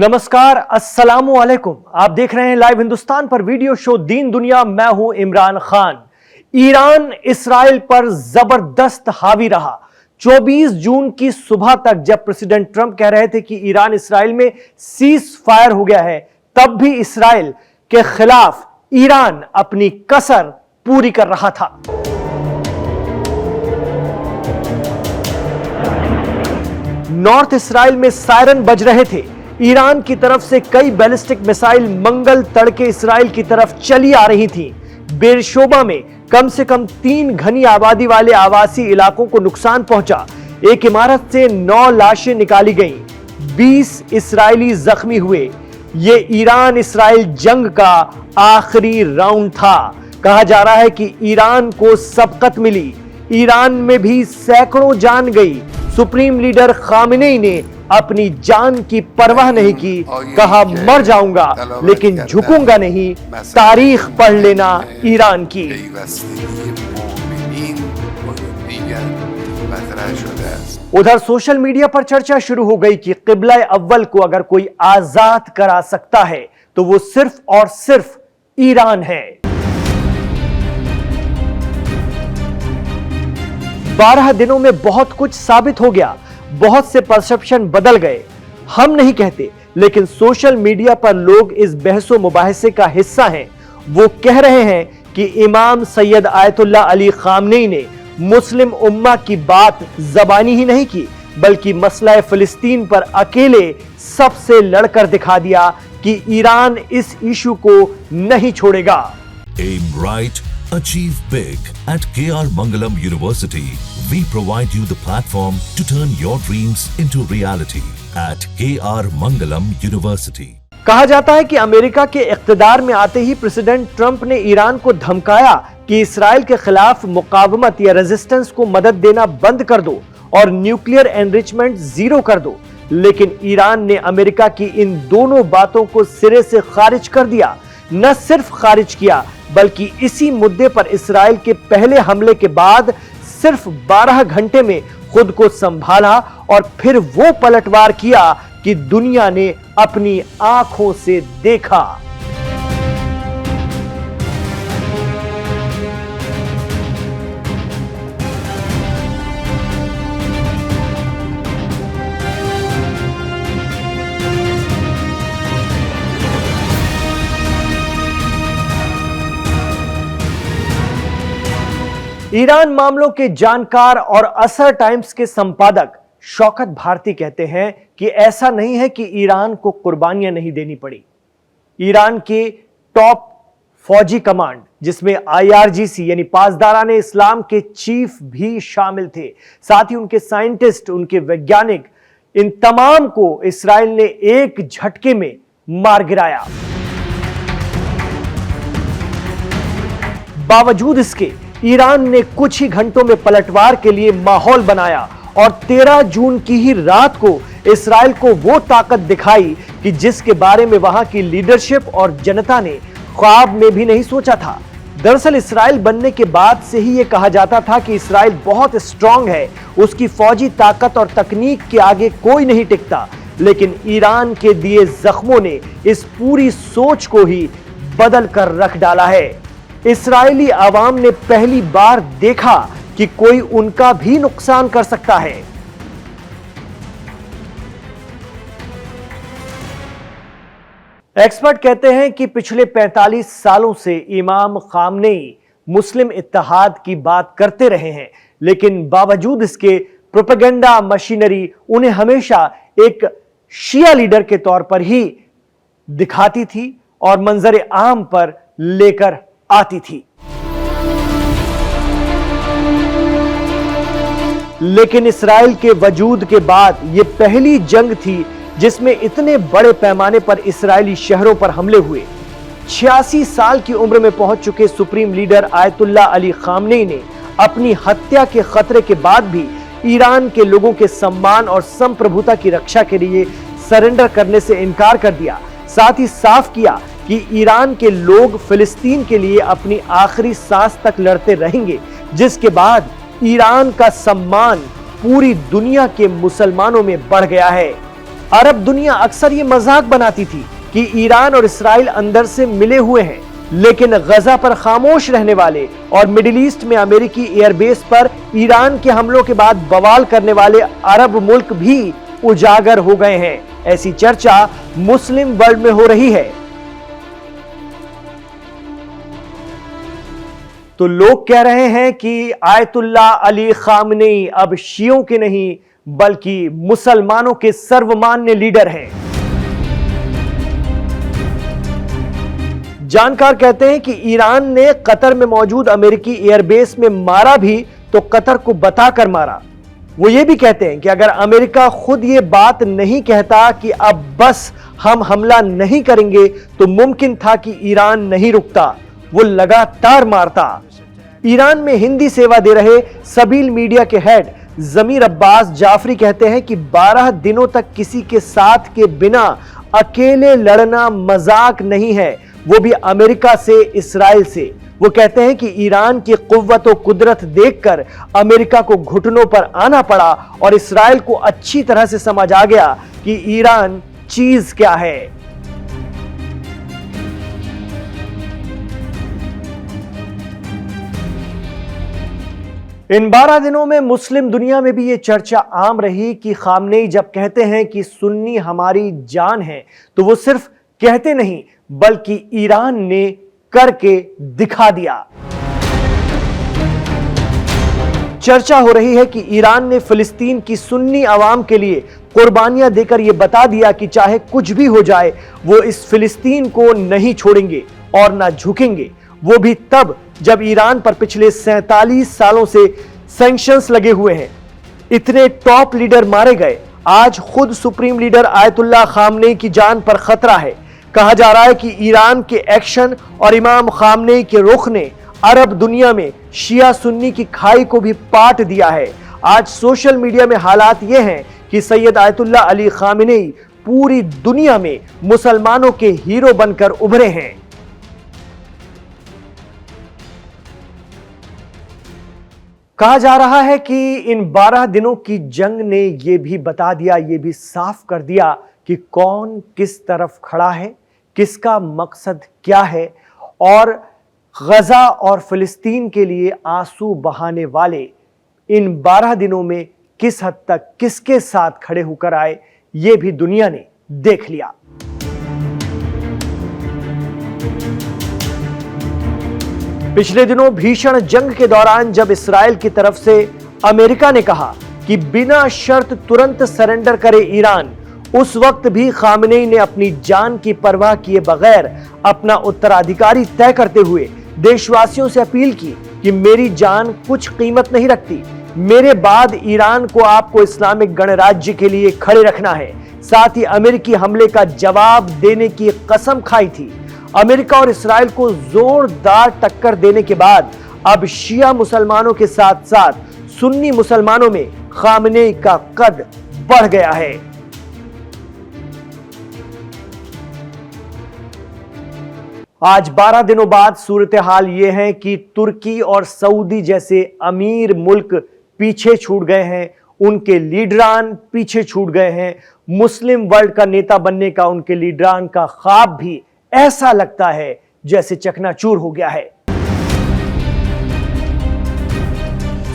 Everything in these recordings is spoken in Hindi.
नमस्कार, अस्सलामु अलैकुम। आप देख रहे हैं लाइव हिंदुस्तान पर वीडियो शो दीन दुनिया। मैं हूं इमरान खान। ईरान इसराइल पर जबरदस्त हावी रहा। 24 जून की सुबह तक जब प्रेसिडेंट ट्रंप कह रहे थे कि ईरान इसराइल में सीज फायर हो गया है, तब भी इसराइल के खिलाफ ईरान अपनी कसर पूरी कर रहा था। नॉर्थ इसराइल में सायरन बज रहे थे। ईरान की तरफ से कई बैलिस्टिक मिसाइल मंगल तड़के इसराइल की तरफ चली आ रही थीं। बेरशोबा में कम से कम 3 घनी आबादी वाले आवासीय इलाकों को नुकसान पहुंचा। एक इमारत से 9 लाशें निकाली गईं। 20 इसराइली जख्मी हुए। यह ईरान इसराइल जंग का आखिरी राउंड था। कहा जा रहा है कि ईरान को सबकत मिली। ईरान में भी सैकड़ों जान गई। सुप्रीम लीडर खामेनेई ने अपनी जान की परवाह नहीं की। कहा, मर जाऊंगा लेकिन झुकूंगा नहीं। तारीख पढ़ लेना ईरान की। उधर सोशल मीडिया पर चर्चा शुरू हो गई कि किबला अव्वल को अगर कोई आजाद करा सकता है तो वो सिर्फ और सिर्फ ईरान है। 12 दिनों में बहुत कुछ साबित हो गया। बहुत से परसेप्शन बदल गए। हम नहीं कहते, लेकिन सोशल मीडिया पर लोग इस बहसो मुबाहिसे का हिस्सा हैं। वो कह रहे हैं कि इमाम सैयद आयतुल्लाह अली खामनेई ने मुस्लिम उम्मा की बात ज़बानी ही नहीं की, बल्कि मसला फिलिस्तीन पर अकेले सबसे लड़कर दिखा दिया कि ईरान इस इशू को नहीं छोड़ेगा। Aim right, achieve big at KR Mangalam University. We provide you the platform to turn your dreams into reality at KR Mangalam University. कहा जाता है कि अमेरिका के इख्तिदार में आते ही प्रेसिडेंट ट्रंप ने ईरान को धमकाया कि इसराइल के खिलाफ मुकावमत या रेजिस्टेंस को मदद देना बंद कर दो और न्यूक्लियर एनरिचमेंट जीरो कर दो। लेकिन ईरान ने अमेरिका की इन दोनों बातों को सिरे से खारिज कर दिया। न सिर्फ खारिज किया, बल्कि इसी मुद्दे पर इसराइल के पहले हमले के बाद सिर्फ 12 घंटे में खुद को संभाला और फिर वो पलटवार किया कि दुनिया ने अपनी आंखों से देखा। ईरान मामलों के जानकार और असर टाइम्स के संपादक शौकत भारती कहते हैं कि ऐसा नहीं है कि ईरान को कुर्बानियां नहीं देनी पड़ी। ईरान के टॉप फौजी कमांड, जिसमें IRGC यानी पासदारान इस्लाम के चीफ भी शामिल थे, साथ ही उनके साइंटिस्ट, उनके वैज्ञानिक, इन तमाम को इसराइल ने एक झटके में मार गिराया। बावजूद इसके ईरान ने कुछ ही घंटों में पलटवार के लिए माहौल बनाया और 13 जून की ही रात को इसराइल को वो ताकत दिखाई कि जिसके बारे में वहां की लीडरशिप और जनता ने ख्वाब में भी नहीं सोचा था। दरअसल इसराइल बनने के बाद से ही ये कहा जाता था कि इसराइल बहुत स्ट्रांग है, उसकी फौजी ताकत और तकनीक के आगे कोई नहीं टिकता। लेकिन ईरान के दिए जख्मों ने इस पूरी सोच को ही बदल कर रख डाला है। इस्राएली आवाम ने पहली बार देखा कि कोई उनका भी नुकसान कर सकता है। एक्सपर्ट कहते हैं कि पिछले 45 सालों से इमाम खामनेई मुस्लिम इत्तेहाद की बात करते रहे हैं, लेकिन बावजूद इसके प्रोपेगेंडा मशीनरी उन्हें हमेशा एक शिया लीडर के तौर पर ही दिखाती थी और मंजर आम पर लेकर आती थी। लेकिन इसराइल के वजूद के बाद यह पहली जंग थी जिसमें इतने बड़े पैमाने पर इसराइली शहरों पर हमले हुए। 86 साल की उम्र में पहुंच चुके supreme leader Ayatollah Ali Khamenei ने अपनी हत्या के खतरे के बाद भी ईरान के लोगों के सम्मान और संप्रभुता की रक्षा के लिए सरेंडर करने से इनकार कर दिया। साथ ही साफ किया कि ईरान के लोग फिलिस्तीन के लिए अपनी आखिरी सांस तक लड़ते रहेंगे, जिसके बाद ईरान का सम्मान पूरी दुनिया के मुसलमानों में बढ़ गया है। अरब दुनिया अक्सर ये मजाक बनाती थी कि ईरान और इसराइल अंदर से मिले हुए हैं, लेकिन गजा पर खामोश रहने वाले और मिडिल ईस्ट में अमेरिकी एयरबेस पर ईरान के हमलों के बाद बवाल करने वाले अरब मुल्क भी उजागर हो गए हैं। ऐसी चर्चा मुस्लिम वर्ल्ड में हो रही है। तो लोग कह रहे हैं कि आयतुल्लाह अली खामनेई अब शियों के नहीं बल्कि मुसलमानों के सर्वमान्य लीडर हैं। जानकार कहते हैं कि ईरान ने कतर में मौजूद अमेरिकी एयरबेस में मारा भी तो कतर को बताकर मारा। वो ये भी कहते हैं कि अगर अमेरिका खुद ये बात नहीं कहता कि अब बस हम हमला नहीं करेंगे तो मुमकिन था कि ईरान नहीं रुकता, वो लगातार मारता। ईरान में हिंदी सेवा दे रहे सबील मीडिया के हेड जमीर अब्बास जाफरी कहते हैं कि 12 दिनों तक किसी के साथ के बिना अकेले लड़ना मजाक नहीं है, वो भी अमेरिका से, इसराइल से। वो कहते हैं कि ईरान की कुव्वत और कुदरत देखकर अमेरिका को घुटनों पर आना पड़ा और इसराइल को अच्छी तरह से समझ आ गया कि ईरान चीज क्या है। इन 12 दिनों में मुस्लिम दुनिया में भी यह चर्चा आम रही कि खामनेई जब कहते हैं कि सुन्नी हमारी जान है तो वो सिर्फ कहते नहीं बल्कि ईरान ने करके दिखा दिया। चर्चा हो रही है कि ईरान ने फिलिस्तीन की सुन्नी अवाम के लिए कुर्बानियां देकर यह बता दिया कि चाहे कुछ भी हो जाए वो इस फिलिस्तीन को नहीं छोड़ेंगे और ना झुकेंगे, वो भी तब जब ईरान पर पिछले 47 सालों से सैंक्शंस लगे हुए हैं। इतने टॉप लीडर मारे गए, आज खुद सुप्रीम लीडर आयतुल्लाह खामनेई की जान पर खतरा है। कहा जा रहा है कि ईरान के एक्शन और इमाम खामनेई के रुख ने अरब दुनिया में शिया सुन्नी की खाई को भी पाट दिया है। आज सोशल मीडिया में हालात यह हैं कि सैयद आयतुल्लाह अली खामनेई पूरी दुनिया में मुसलमानों के हीरो बनकर उभरे हैं। कहा जा रहा है कि इन 12 दिनों की जंग ने यह भी बता दिया, यह भी साफ कर दिया कि कौन किस तरफ खड़ा है, किसका मकसद क्या है और गजा और फिलिस्तीन के लिए आंसू बहाने वाले इन 12 दिनों में किस हद तक किसके साथ खड़े होकर आए, यह भी दुनिया ने देख लिया। पिछले दिनों भीषण जंग के दौरान जब इसराइल की तरफ से अमेरिका ने कहा कि बिना शर्त तुरंत सरेंडर करे ईरान, उस वक्त भी खामनेई ने अपनी जान की परवाह किए बगैर अपना उत्तराधिकारी तय करते हुए देशवासियों से अपील की कि मेरी जान कुछ कीमत नहीं रखती, मेरे बाद ईरान को आपको इस्लामिक गणराज्य के लिए खड़े रखना है। साथ ही अमेरिकी हमले का जवाब देने की कसम खाई थी। अमेरिका और इसराइल को जोरदार टक्कर देने के बाद अब शिया मुसलमानों के साथ साथ सुन्नी मुसलमानों में खामनेई का कद बढ़ गया है। आज 12 दिनों बाद सूरत हाल यह है कि तुर्की और सऊदी जैसे अमीर मुल्क पीछे छूट गए हैं, उनके लीडरान पीछे छूट गए हैं। मुस्लिम वर्ल्ड का नेता बनने का उनके लीडरान का ख्वाब भी ऐसा लगता है जैसे चकनाचूर हो गया है।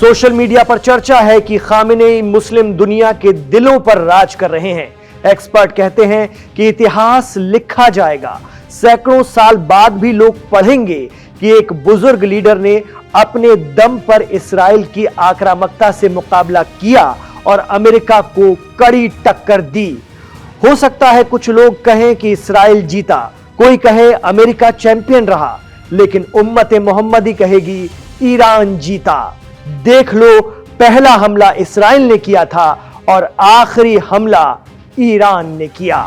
सोशल मीडिया पर चर्चा है कि खामनेई मुस्लिम दुनिया के दिलों पर राज कर रहे हैं। एक्सपर्ट कहते हैं कि इतिहास लिखा जाएगा, सैकड़ों साल बाद भी लोग पढ़ेंगे कि एक बुजुर्ग लीडर ने अपने दम पर इसराइल की आक्रामकता से मुकाबला किया और अमेरिका को कड़ी टक्कर दी। हो सकता है कुछ लोग कहें कि इसराइल जीता, कोई कहे अमेरिका चैंपियन रहा, लेकिन उम्मत मोहम्मदी कहेगी ईरान जीता। देख लो, पहला हमला इसराइल ने किया था और आखिरी हमला ईरान ने किया।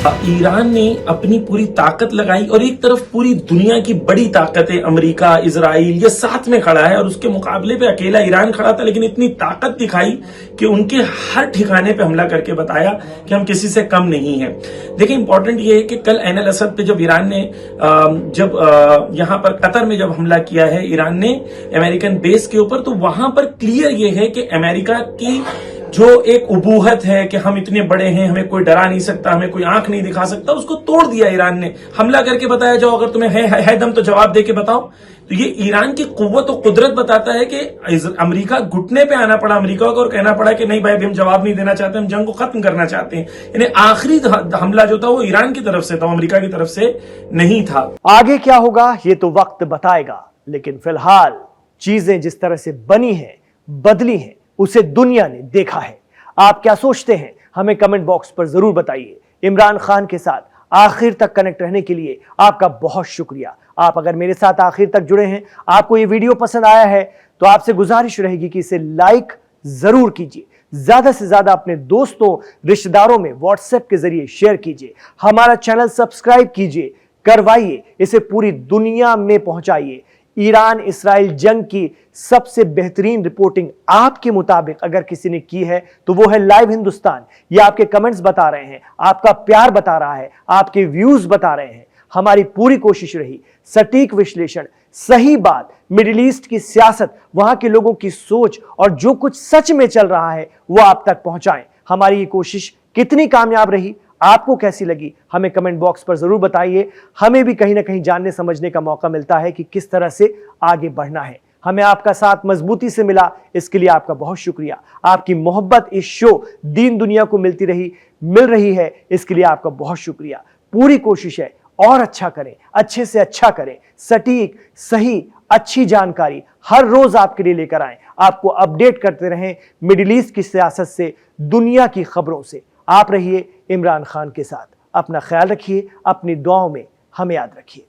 ईरान ने अपनी पूरी ताकत लगाई और एक तरफ पूरी दुनिया की बड़ी ताकतें अमेरिका, इजराइल ये साथ में खड़ा है और उसके मुकाबले पे अकेला ईरान खड़ा था, लेकिन इतनी ताकत दिखाई कि उनके हर ठिकाने पे हमला करके बताया कि हम किसी से कम नहीं है। देखिए इंपॉर्टेंट ये है कि कल ऐन अल असद पे जब ईरान ने यहां पर कतर में जब हमला किया है ईरान ने अमेरिकन बेस के ऊपर, तो वहां पर क्लियर ये है कि अमेरिका की जो एक उबूहत है कि हम इतने बड़े हैं, हमें कोई डरा नहीं सकता, हमें कोई आंख नहीं दिखा सकता, उसको तोड़ दिया ईरान ने। हमला करके बताया, जाओ अगर तुम्हें है दम तो जवाब दे के बताओ। तो ये ईरान की कुव्वत और कुदरत बताता है कि अमेरिका घुटने पे आना पड़ा अमेरिका को और कहना पड़ा कि नहीं भाई अभी हम जवाब नहीं देना चाहते, हम जंग को खत्म करना चाहते हैं। यानी आखिरी हमला जो था वो ईरान की तरफ से था, अमेरिका की तरफ से नहीं था। आगे क्या होगा ये तो वक्त बताएगा, लेकिन फिलहाल चीजें जिस तरह से बनी हैं, बदली हैं, उसे दुनिया ने देखा है। आप क्या सोचते हैं हमें कमेंट बॉक्स पर जरूर बताइए। इमरान खान के साथ आखिर तक कनेक्ट रहने के लिए आपका बहुत शुक्रिया। आप अगर मेरे साथ आखिर तक जुड़े हैं, आपको ये वीडियो पसंद आया है, तो आपसे गुजारिश रहेगी कि इसे लाइक जरूर कीजिए, ज्यादा से ज्यादा अपने दोस्तों रिश्तेदारों में व्हाट्सएप के जरिए शेयर कीजिए, हमारा चैनल सब्सक्राइब कीजिए, करवाइए, इसे पूरी दुनिया में पहुंचाइए। ईरान इसराइल जंग की सबसे बेहतरीन रिपोर्टिंग आपके मुताबिक अगर किसी ने की है तो वो है लाइव हिंदुस्तान। ये आपके कमेंट्स बता रहे हैं, आपका प्यार बता रहा है, आपके व्यूज बता रहे हैं। हमारी पूरी कोशिश रही सटीक विश्लेषण, सही बात, मिडिल ईस्ट की सियासत, वहां के लोगों की सोच और जो कुछ सच में चल रहा है वो आप तक पहुंचाएं। हमारी ये कोशिश कितनी कामयाब रही, आपको कैसी लगी, हमें कमेंट बॉक्स पर जरूर बताइए। हमें भी कहीं ना कहीं जानने समझने का मौका मिलता है कि किस तरह से आगे बढ़ना है। हमें आपका साथ मजबूती से मिला, इसके लिए आपका बहुत शुक्रिया। आपकी मोहब्बत इस शो दीन दुनिया को मिल रही है, इसके लिए आपका बहुत शुक्रिया। पूरी कोशिश है और अच्छा करें, अच्छे से अच्छा करें, सटीक सही अच्छी जानकारी हर रोज आपके लिए लेकर आएं, आपको अपडेट करते रहें मिडिल ईस्ट की सियासत से, दुनिया की खबरों से। आप रहिए इमरान खान के साथ। अपना ख्याल रखिए, अपनी दुआओं में हमें याद रखिए।